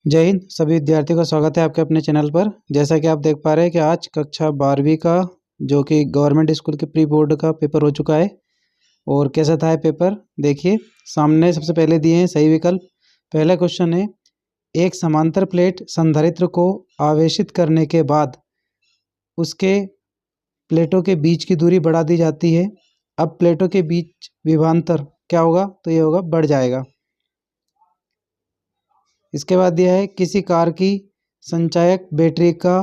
जय हिंद। सभी विद्यार्थियों का स्वागत है आपके अपने चैनल पर। जैसा कि आप देख पा रहे हैं कि आज कक्षा 12वीं का जो कि गवर्नमेंट स्कूल के प्री बोर्ड का पेपर हो चुका है। और कैसा था पेपर, देखिए सामने सबसे पहले दिए हैं सही विकल्प। पहला क्वेश्चन है, एक समांतर प्लेट संधारित्र को आवेशित करने के बाद उसके प्लेटों के बीच की दूरी बढ़ा दी जाती है। अब प्लेटों के बीच विभवांतर क्या होगा, तो ये होगा बढ़ जाएगा। इसके बाद दिया है, किसी कार की संचायक बैटरी का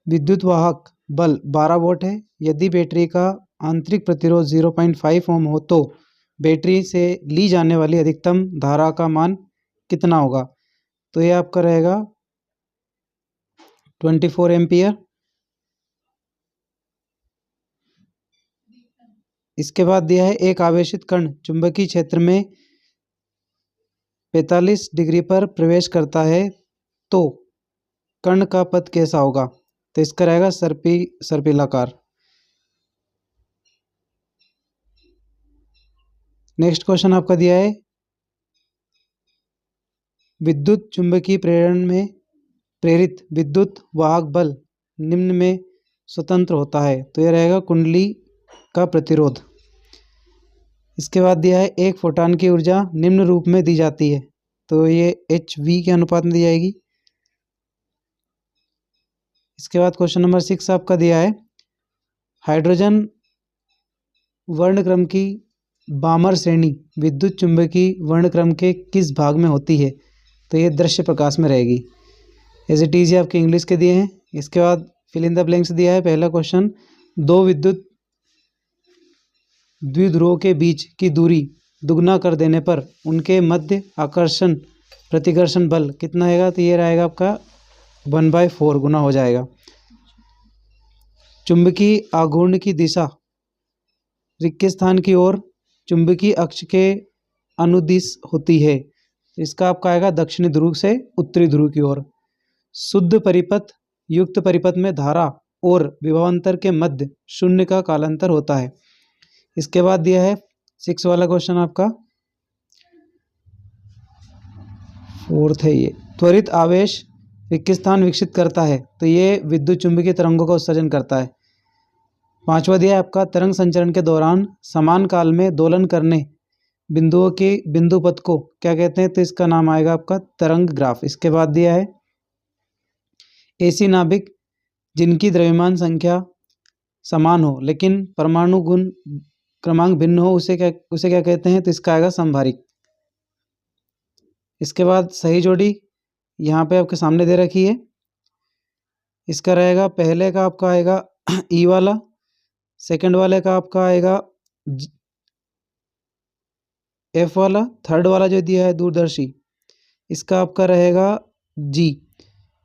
विद्युत वाहक बल 12 वोल्ट है। यदि बैटरी का आंतरिक प्रतिरोध 0.5 ओम हो तो बैटरी से ली जाने वाली अधिकतम धारा का मान कितना होगा, तो ये आपका रहेगा 24 एम्पियर। इसके बाद दिया है, एक आवेशित कण चुंबकीय क्षेत्र में 45 डिग्री पर प्रवेश करता है तो कण का पथ कैसा होगा, तो इसका रहेगा सर्पिलाकार। नेक्स्ट क्वेश्चन आपका दिया है, विद्युत चुंबकीय प्रेरण में प्रेरित विद्युत वाहक बल निम्न में स्वतंत्र होता है, तो यह रहेगा कुंडली का प्रतिरोध। इसके बाद दिया है, एक फोटॉन की ऊर्जा निम्न रूप में दी जाती है, तो ये HV के अनुपात में दी जाएगी। इसके बाद क्वेश्चन नंबर 6 आपका दिया है, हाइड्रोजन वर्णक्रम की बामर श्रेणी विद्युत चुंबकीय वर्णक्रम के किस भाग में होती है, तो ये दृश्य प्रकाश में रहेगी। एज इट इज आपके इंग्लिश के दिए हैं। इसके बाद फिल इन द ब्लैंक्स दिया है। पहला क्वेश्चन, दो विद्युत द्विध्रुवों के बीच की दूरी दुगना कर देने पर उनके मध्य आकर्षण प्रतिकर्षण बल कितना आएगा, तो ये रहेगा आपका 1/4 गुना हो जाएगा। चुंबकीय आघूर्ण की दिशा रिक्त स्थान की ओर चुंबकीय अक्ष के अनुदिश होती है, तो इसका आपका आएगा दक्षिणी ध्रुव से उत्तरी ध्रुव की ओर। शुद्ध परिपथ युक्त परिपथ में धारा और विभवांतर के मध्य शून्य का कालांतर होता है। इसके बाद दिया है 6 वाला क्वेश्चन आपका 4th है, ये त्वरित आवेश रिक्त स्थान विकसित करता है, तो ये विद्युत चुंबकीय तरंगों का उत्सर्जन करता है। 5वां दिया है आपका, तरंग संचरण के दौरान समान काल में दोलन करने बिंदुओं के बिंदु पथ को क्या कहते हैं, तो इसका नाम आएगा आपका तरंग ग्राफ। इसके बाद दिया है, ऐसी नाभिक जिनकी द्रव्यमान संख्या समान हो लेकिन परमाणु गुण क्रमांक भिन्न हो उसे क्या कहते हैं, तो इसका आएगा समभारिक। इसके बाद सही जोड़ी यहाँ पे आपके सामने दे रखी है। इसका रहेगा, पहले का आपका आएगा ई वाला, सेकंड वाले का आपका आएगा F वाला, थर्ड वाला जो दिया है दूरदर्शी इसका आपका रहेगा G।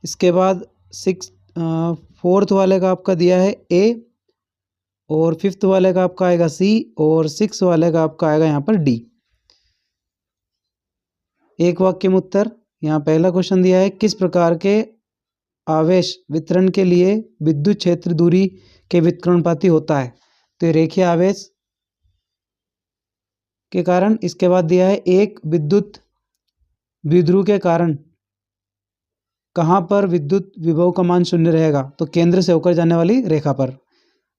इसके बाद 4th वाले का आपका दिया है A, और 5th वाले का आपका आएगा C, और 6th वाले का आपका आएगा यहाँ पर D। एक वाक्य में उत्तर। यहाँ पहला क्वेश्चन दिया है, किस प्रकार के आवेश वितरण के लिए विद्युत क्षेत्र दूरी के व्युत्क्रमानुपाती होता है, तो रेखीय आवेश के कारण। इसके बाद दिया है, एक विद्युत द्विध्रुव के कारण कहाँ पर विद्युत विभव का मान शून्य रहेगा, तो केंद्र से होकर जाने वाली रेखा पर।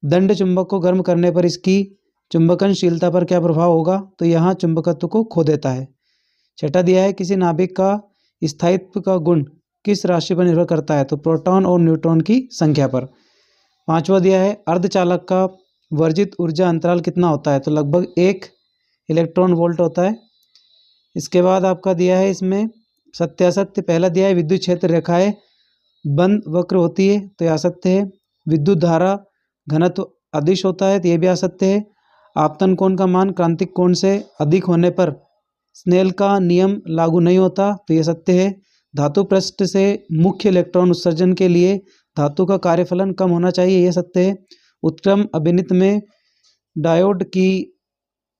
दंड चुंबक को गर्म करने पर इसकी चुंबकनशीलता पर क्या प्रभाव होगा, तो यहाँ चुंबकत्व को खो देता है। 6वां दिया है, किसी नाभिक का स्थायित्व का गुण किस राशि पर निर्भर करता है, तो प्रोटॉन और न्यूट्रॉन की संख्या पर। 5वां दिया है, अर्धचालक का वर्जित ऊर्जा अंतराल कितना होता है, तो लगभग 1 इलेक्ट्रॉन वोल्ट होता है। इसके बाद आपका दिया है, इसमें सत्यासत्य पहला दिया है, विद्युत क्षेत्र रेखाएं बंद वक्र होती है, तो यह असत्य है। विद्युत धारा घनत्व अदिश होता है, तो यह भी असत्य है। आपतन कोण का मान क्रांतिक कोण से अधिक होने पर स्नेल का नियम लागू नहीं होता, तो यह सत्य है। धातु पृष्ठ से मुख्य इलेक्ट्रॉन उत्सर्जन के लिए धातु का कार्यफलन कम होना चाहिए, यह सत्य है। उत्क्रम अभिनित में डायोड की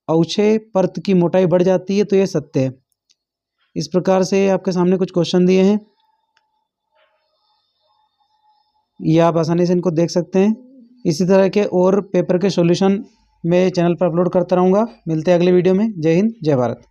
अवक्षय परत की मोटाई बढ़ जाती है, तो यह सत्य है। इस प्रकार से आपके सामने कुछ क्वेश्चन दिए हैं, ये आप आसानी से इनको देख सकते हैं। इसी तरह के और पेपर के सॉल्यूशन मैं चैनल पर अपलोड करता रहूँगा। मिलते हैं अगले वीडियो में। जय हिंद, जय भारत।